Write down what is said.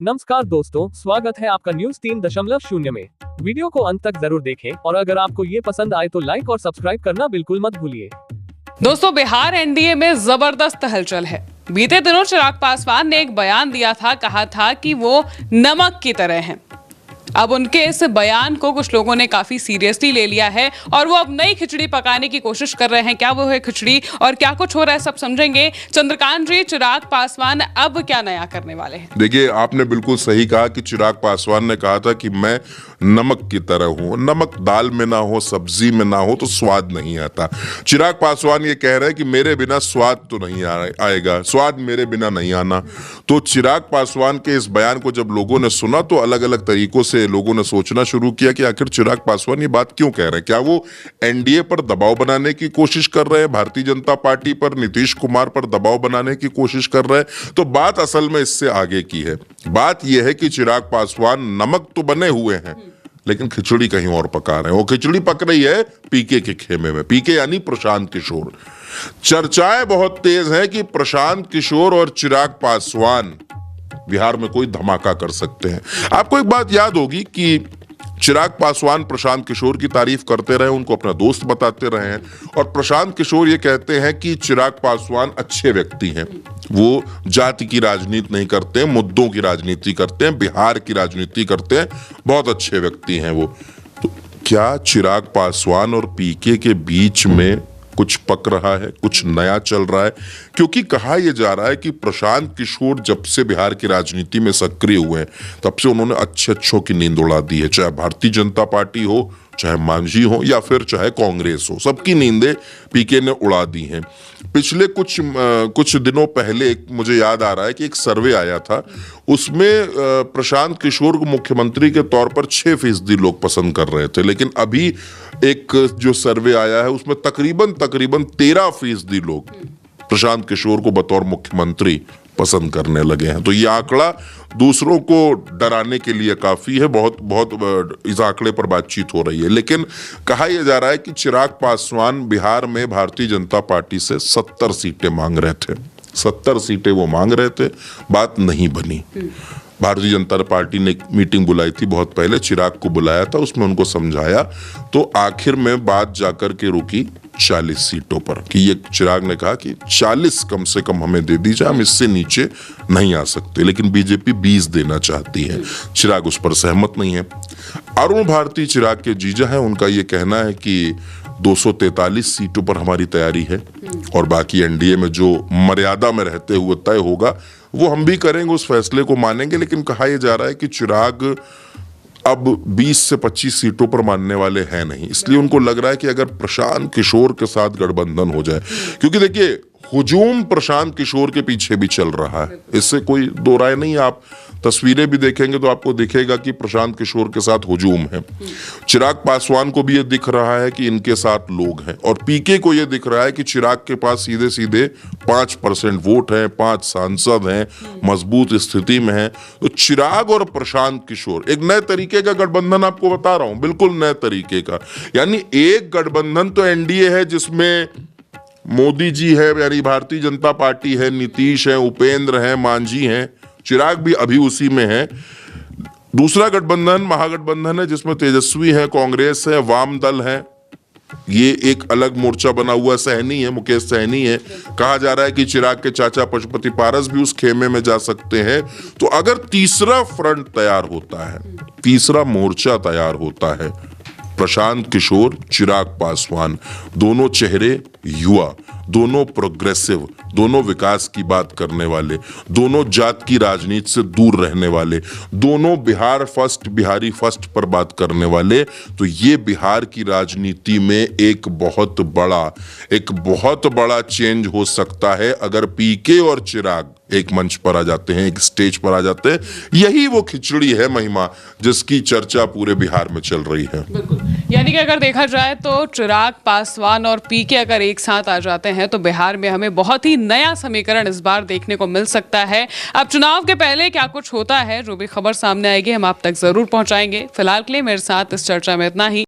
नमस्कार दोस्तों, स्वागत है आपका न्यूज 3.0 में। वीडियो को अंत तक जरूर देखें और अगर आपको ये पसंद आए तो लाइक और सब्सक्राइब करना बिल्कुल मत भूलिए। दोस्तों, बिहार एनडीए में जबरदस्त हलचल है। बीते दिनों चिराग पासवान ने एक बयान दिया था, कहा था कि वो नमक की तरह हैं। अब उनके इस बयान को कुछ लोगों ने काफी सीरियसली ले लिया है और वो अब नई खिचड़ी पकाने की कोशिश कर रहे हैं। क्या वो है खिचड़ी और क्या कुछ हो रहा है, सब समझेंगे। चंद्रकांत जी, चिराग पासवान अब क्या नया करने वाले हैं? देखिए, आपने बिल्कुल सही कहा कि चिराग पासवान ने कहा था कि मैं नमक की तरह हूं। नमक दाल में ना हो, सब्जी में ना हो तो स्वाद नहीं आता। चिराग पासवान ये कह रहे हैं कि मेरे बिना स्वाद तो नहीं आएगा, स्वाद मेरे बिना नहीं आना। तो चिराग पासवान के इस बयान को जब लोगों ने सुना तो अलग अलग तरीकों से लोगों ने सोचना शुरू किया कि आखिर चिराग पासवान ये बात क्यों कह रहे हैं। क्या वो एनडीए पर दबाव बनाने की कोशिश कर रहे हैं, भारतीय जनता पार्टी पर, नीतीश कुमार पर दबाव बनाने की कोशिश कर रहे हैं? तो बात असल में इससे आगे की है। बात यह है कि चिराग पासवान नमक तो बने हुए हैं लेकिन खिचड़ी कहीं और पका रहे हैं। वो खिचड़ी पक रही है पीके के खेमे में। पीके यानी प्रशांत किशोर। चर्चाएं बहुत तेज हैं कि प्रशांत किशोर और चिराग पासवान बिहार में कोई धमाका कर सकते हैं। आपको एक बात याद होगी कि चिराग पासवान प्रशांत किशोर की तारीफ करते रहे, उनको अपना दोस्त बताते रहे हैं और प्रशांत किशोर ये कहते हैं कि चिराग पासवान अच्छे व्यक्ति हैं। वो जाति की राजनीति नहीं करते हैं, मुद्दों की राजनीति करते हैं, बिहार की राजनीति करते हैं, बहुत अच्छे व्यक्ति हैं वो। तो क्या चिराग पासवान और पीके के बीच में कुछ पक रहा है, कुछ नया चल रहा है? क्योंकि कहा यह जा रहा है कि प्रशांत किशोर जब से बिहार की राजनीति में सक्रिय हुए हैं तब से उन्होंने अच्छों की नींद उड़ा दी है। चाहे भारतीय जनता पार्टी हो, चाहे मांझी हो या फिर चाहे कांग्रेस हो, सबकी नींदें पीके ने उड़ा दी हैं। पिछले कुछ दिनों पहले मुझे याद आ रहा है कि एक सर्वे आया था, उसमें प्रशांत किशोर को मुख्यमंत्री के तौर पर 6% लोग पसंद कर रहे थे, लेकिन अभी एक जो सर्वे आया है उसमें तकरीबन 13% लोग प्रशांत किशोर को बतौर मुख्यमंत्री पसंद करने लगे हैं। तो ये आंकड़ा दूसरों को डराने के लिए काफी है। बहुत इस आंकड़े पर बातचीत हो रही है। लेकिन कहा यह जा रहा है कि चिराग पासवान बिहार में भारतीय जनता पार्टी से 70 सीटें मांग रहे थे। 70 सीटें वो मांग रहे थे, बात नहीं बनी। भारतीय जनता पार्टी ने एक मीटिंग बुलाई थी बहुत पहले, चिराग को बुलाया था, उसमें उनको समझाया तो आखिर में बात जाकर के रुकी 40 सीटों पर कि ये चिराग ने कहा कि 40 कम से कम हमें दे दीजिए, हम इससे नीचे नहीं आ सकते। लेकिन बीजेपी 20 देना चाहती है, चिराग उस पर सहमत नहीं है। अरुण भारती चिराग के जीजा हैं, उनका ये कहना है कि 243 सीटों पर हमारी तैयारी है और बाकी एनडीए में जो मर्यादा में रहते हुए तय होगा वो हम भी करेंगे, उस फैसले को मानेंगे। लेकिन कहा यह जा रहा है कि चिराग अब 20 से 25 सीटों पर मानने वाले हैं नहीं। इसलिए उनको लग रहा है कि अगर प्रशांत किशोर के साथ गठबंधन हो जाए, क्योंकि देखिए हुजूम प्रशांत किशोर के पीछे भी चल रहा है, इससे कोई दो राय नहीं। आप तस्वीरें भी देखेंगे तो आपको दिखेगा कि प्रशांत किशोर के साथ हुजूम है। चिराग पासवान को भी ये दिख रहा है कि इनके साथ लोग हैं और पीके को ये दिख रहा है कि चिराग के पास सीधे सीधे 5% वोट हैं, 5 सांसद हैं, मजबूत स्थिति में हैं। तो चिराग और प्रशांत किशोर एक नए तरीके का गठबंधन, आपको बता रहा हूं, बिल्कुल नए तरीके का। यानी एक गठबंधन तो एनडीए है जिसमें मोदी जी है, यानी भारतीय जनता पार्टी है, नीतीश है, उपेंद्र है, मांझी हैं, चिराग भी अभी उसी में है। दूसरा गठबंधन महागठबंधन है जिसमें तेजस्वी है, कांग्रेस है, वाम दल है। ये एक अलग मोर्चा बना हुआ सहनी है, मुकेश सहनी है। कहा जा रहा है कि चिराग के चाचा पशुपति पारस भी उस खेमे में जा सकते हैं। तो अगर तीसरा फ्रंट तैयार होता है, तीसरा मोर्चा तैयार होता है, प्रशांत किशोर, चिराग पासवान, दोनों चेहरे युवा, दोनों प्रोग्रेसिव, दोनों विकास की बात करने वाले, दोनों जात की राजनीति से दूर रहने वाले, दोनों बिहार फर्स्ट, बिहारी फर्स्ट पर बात करने वाले। तो ये बिहार की राजनीति में एक बहुत बड़ा चेंज हो सकता है अगर पीके और चिराग एक मंच पर आ जाते हैं, एक स्टेज पर आ जाते हैं। यही वो खिचड़ी है महिमा जिसकी चर्चा पूरे बिहार में चल रही है। बिल्कुल, यानी कि अगर देखा जाए तो चिराग पासवान और पीके अगर एक साथ आ जाते हैं तो बिहार में हमें बहुत ही नया समीकरण इस बार देखने को मिल सकता है। अब चुनाव के पहले क्या कुछ होता है, जो भी खबर सामने आएगी हम आप तक जरूर पहुंचाएंगे। फिलहाल के लिए मेरे साथ इस चर्चा में इतना ही।